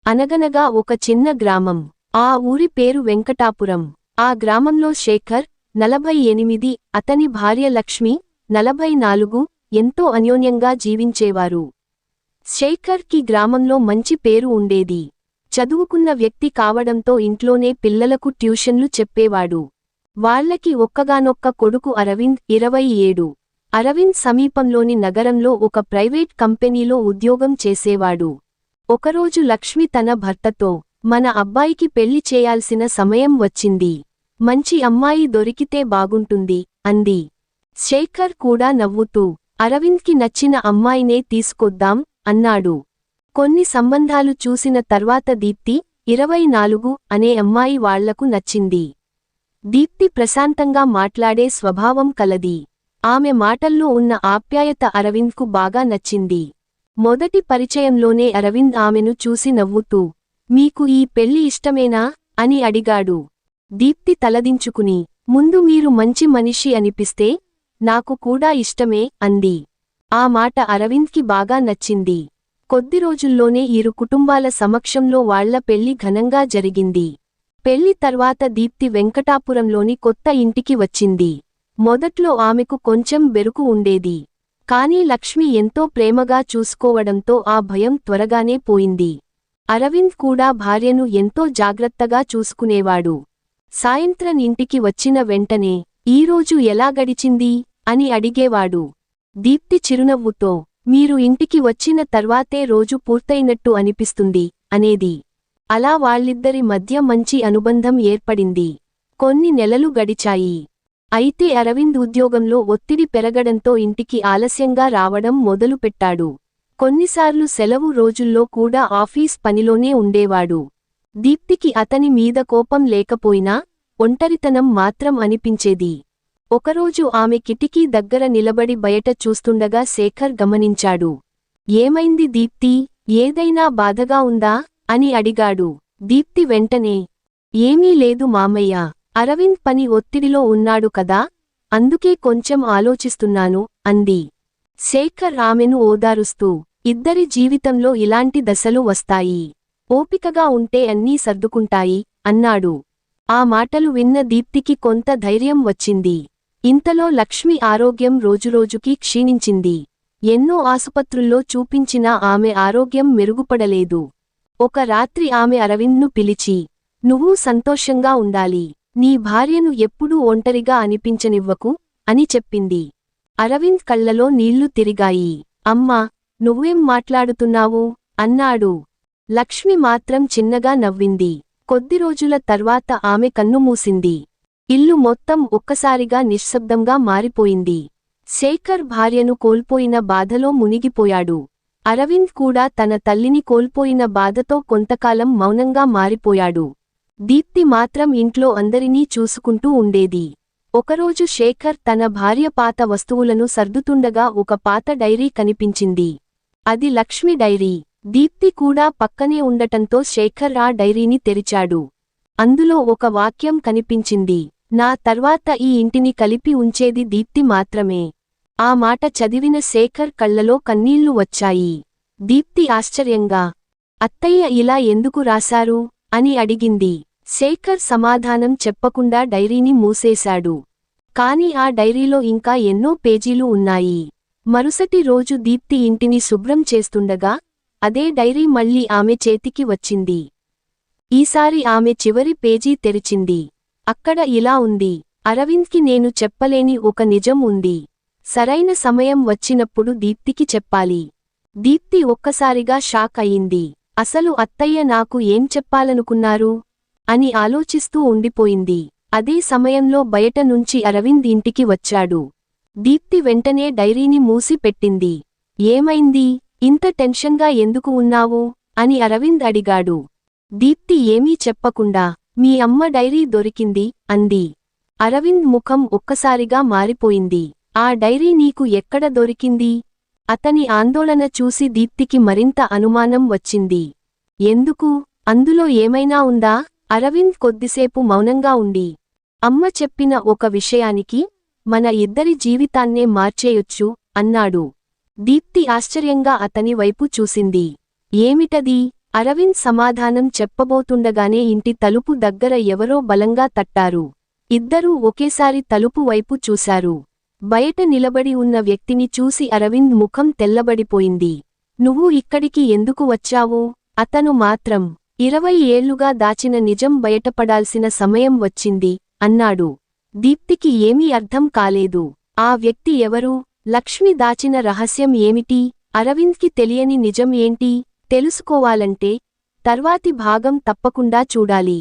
అనగనగా ఒక చిన్న గ్రామం. ఆ ఊరి పేరు వెంకటాపురం. ఆ గ్రామంలో శేఖర్ 48, అతని భార్య లక్ష్మి 44 ఎంతో అన్యోన్యంగా జీవించేవారు. శేఖర్ కి గ్రామంలో మంచి పేరు ఉండేది. చదువుకున్న వ్యక్తి కావడంతో ఇంట్లోనే పిల్లలకు ట్యూషన్లు చెప్పేవాడు. వాళ్లకి ఒక్కగానొక్క కొడుకు అరవింద్ 27. అరవింద్ సమీపంలోని నగరంలో ఒక ప్రైవేట్ కంపెనీలో ఉద్యోగం చేసేవాడు. ఒకరోజు లక్ష్మి తన భర్తతో, మన అబ్బాయికి పెళ్లి చేయాల్సిన సమయం వచ్చింది. మంచి అమ్మాయి దొరికితే బాగుంటుంది అంది. శేఖర్ కూడా నవ్వుతూ, అరవింద్కి నచ్చిన అమ్మాయినే తీసుకొద్దాం అన్నాడు. కొన్ని సంబంధాలు చూసిన తర్వాత దీప్తి 24 అనే అమ్మాయి వాళ్లకు నచ్చింది. దీప్తి ప్రశాంతంగా మాట్లాడే స్వభావం కలది. ఆమె మాటల్లో ఉన్న ఆప్యాయత అరవింద్కు బాగా నచ్చింది. మొదటి పరిచయంలోనే అరవింద్ ఆమెను చూసి నవ్వుతూ, మీకు ఈ పెళ్లి ఇష్టమేనా అని అడిగాడు. దీప్తి తలదించుకుని, ముందు మీరు మంచి మనిషి అనిపిస్తే నాకు కూడా ఇష్టమే అంది. ఆ మాట అరవింద్కి బాగా నచ్చింది. కొద్ది రోజుల్లోనే ఇరు కుటుంబాల సమక్షంలో వాళ్ల పెళ్లి ఘనంగా జరిగింది. పెళ్లి తర్వాత దీప్తి వెంకటాపురంలోని కొత్త ఇంటికి వచ్చింది. మొదట్లో ఆమెకు కొంచెం బెరుకు ఉండేది. కానీ లక్ష్మి ఎంతో ప్రేమగా చూసుకోవడంతో ఆ భయం త్వరగానే పోయింది. అరవింద్ కూడా భార్యను ఎంతో జాగ్రత్తగా చూసుకునేవాడు. సాయంత్రం ఇంటికి వచ్చిన వెంటనే, ఈరోజు ఎలా గడిచింది అని అడిగేవాడు. దీప్తి చిరునవ్వుతో, మీరు ఇంటికి వచ్చిన తర్వాతే రోజు పూర్తయినట్టు అనిపిస్తుంది అనేది. అలా వాళ్ళిద్దరి మధ్య మంచి అనుబంధం ఏర్పడింది. కొన్ని నెలలు గడిచాయి. అయితే అరవింద్ ఉద్యోగంలో ఒత్తిడి పెరగడంతో ఇంటికి ఆలస్యంగా రావడం మొదలుపెట్టాడు. కొన్నిసార్లు సెలవు రోజుల్లో కూడా ఆఫీస్ పనిలోనే ఉండేవాడు. దీప్తికి అతని మీద కోపం లేకపోయినా ఒంటరితనం మాత్రం అనిపించేది. ఒకరోజు ఆమె కిటికీ దగ్గర నిలబడి బయట చూస్తుండగా శేఖర్ గమనించాడు. ఏమైంది దీప్తి, ఏదైనా బాధగా ఉందా అని అడిగాడు. దీప్తి వెంటనే, ఏమీ లేదు మామయ్య, అరవింద్ పని ఒత్తిడిలో ఉన్నాడు కదా, అందుకే కొంచెం ఆలోచిస్తున్నాను అంది. శేఖర్ ఆమెను ఓదారుస్తూ, ఇద్దరి జీవితంలో ఇలాంటి దశలు వస్తాయి. ఓపికగా ఉంటే అన్నీ సర్దుకుంటాయి అన్నాడు. ఆ మాటలు విన్న దీప్తికి కొంత ధైర్యం వచ్చింది. ఇంతలో లక్ష్మి ఆరోగ్యం రోజురోజుకీ క్షీణించింది. ఎన్నో ఆసుపత్రుల్లో చూపించినా ఆమె ఆరోగ్యం మెరుగుపడలేదు. ఒక రాత్రి ఆమె అరవింద్ను పిలిచి, నువ్వు సంతోషంగా ఉండాలి, నీ భార్యను ఎప్పుడూ ఒంటరిగా అనిపించనివ్వకు అని చెప్పింది. అరవింద్ కళ్లలో నీళ్లు తిరిగాయి. అమ్మా, నువ్వేం మాట్లాడుతున్నావు అన్నాడు. లక్ష్మి మాత్రం చిన్నగా నవ్వింది. కొద్ది రోజుల తర్వాత ఆమె కన్నుమూసింది. ఇల్లు మొత్తం ఒక్కసారిగా నిశ్శబ్దంగా మారిపోయింది. శేఖర్ భార్యను కోల్పోయిన బాధలో మునిగిపోయాడు. అరవింద్ కూడా తన తల్లిని కోల్పోయిన బాధతో కొంతకాలం మౌనంగా మారిపోయాడు. దీప్తి మాత్రం ఇంట్లో అందరినీ చూసుకుంటూ ఉండేది. ఒకరోజు శేఖర్ తన భార్య పాత వస్తువులను సర్దుతుండగా ఒక పాత డైరీ కనిపించింది. అది లక్ష్మి డైరీ. దీప్తి కూడా పక్కనే ఉండటంతో శేఖర్ ఆ డైరీని తెరిచాడు. అందులో ఒక వాక్యం కనిపించింది, నా తర్వాత ఈ ఇంటిని కలిపి ఉంచేది దీప్తి మాత్రమే. ఆ మాట చదివిన శేఖర్ కళ్లలో కన్నీళ్లు వచ్చాయి. దీప్తి ఆశ్చర్యంగా, అత్తయ్య ఇలా ఎందుకు రాశారు అని అడిగింది. శేఖర్ సమాధానం చెప్పకుండా డైరీని మూసేశాడు. కాని ఆ డైరీలో ఇంకా ఎన్నో పేజీలు ఉన్నాయి. మరుసటి రోజు దీప్తి ఇంటిని శుభ్రం చేస్తుండగా అదే డైరీ మళ్లీ ఆమె చేతికి వచ్చింది. ఈసారి ఆమె చివరి పేజీ తెరిచింది. అక్కడ ఇలా ఉంది, అరవింద్కి నేను చెప్పలేని ఒక నిజం ఉంది. సరైన సమయం వచ్చినప్పుడు దీప్తికి చెప్పాలి. దీప్తి ఒక్కసారిగా షాక్ అయింది. అసలు అత్తయ్య నాకు ఏం చెప్పాలనుకున్నారు అని ఆలోచిస్తూ ఉండిపోయింది. అదే సమయంలో బయట నుంచి అరవింద్ ఇంటికి వచ్చాడు. దీప్తి వెంటనే డైరీని మూసి పెట్టింది. ఏమైంది, ఇంత టెన్షన్గా ఎందుకు ఉన్నావు అని అరవింద్ అడిగాడు. దీప్తి ఏమీ చెప్పకుండా, మీ అమ్మ డైరీ దొరికింది అంది. అరవింద్ ముఖం ఒక్కసారిగా మారిపోయింది. ఆ డైరీ నీకు ఎక్కడ దొరికింది? అతని ఆందోళన చూసి దీప్తికి మరింత అనుమానం వచ్చింది. ఎందుకు, అందులో ఏమైనా ఉందా? అరవింద్ కొద్దిసేపు మౌనంగా ఉండి, అమ్మ చెప్పిన ఒక విషయానికి మన ఇద్దరి జీవితాన్నే మార్చేయొచ్చు అన్నాడు. దీప్తి ఆశ్చర్యంగా అతని వైపు చూసింది. ఏమిటది అరవింద్ సమాధానం చెప్పబోతుండగానే ఇంటి తలుపు దగ్గర ఎవరో బలంగా తట్టారు. ఇద్దరూ ఒకేసారి తలుపు వైపు చూశారు. బయట నిలబడి ఉన్న వ్యక్తిని చూసి అరవింద్ ముఖం తెల్లబడిపోయింది. నువ్వు ఇక్కడికి ఎందుకు వచ్చావు? అతను మాత్రం 20 ఏళ్లుగా దాచిన నిజం బయటపడాల్సిన సమయం వచ్చింది అన్నాడు. దీప్తికి ఏమీ అర్థం కాలేదు. ఆ వ్యక్తి ఎవరు? లక్ష్మి దాచిన రహస్యం ఏమిటి? అరవింద్కి తెలియని నిజం ఏంటి? తెలుసుకోవాలంటే తర్వాతి భాగం తప్పకుండా చూడాలి.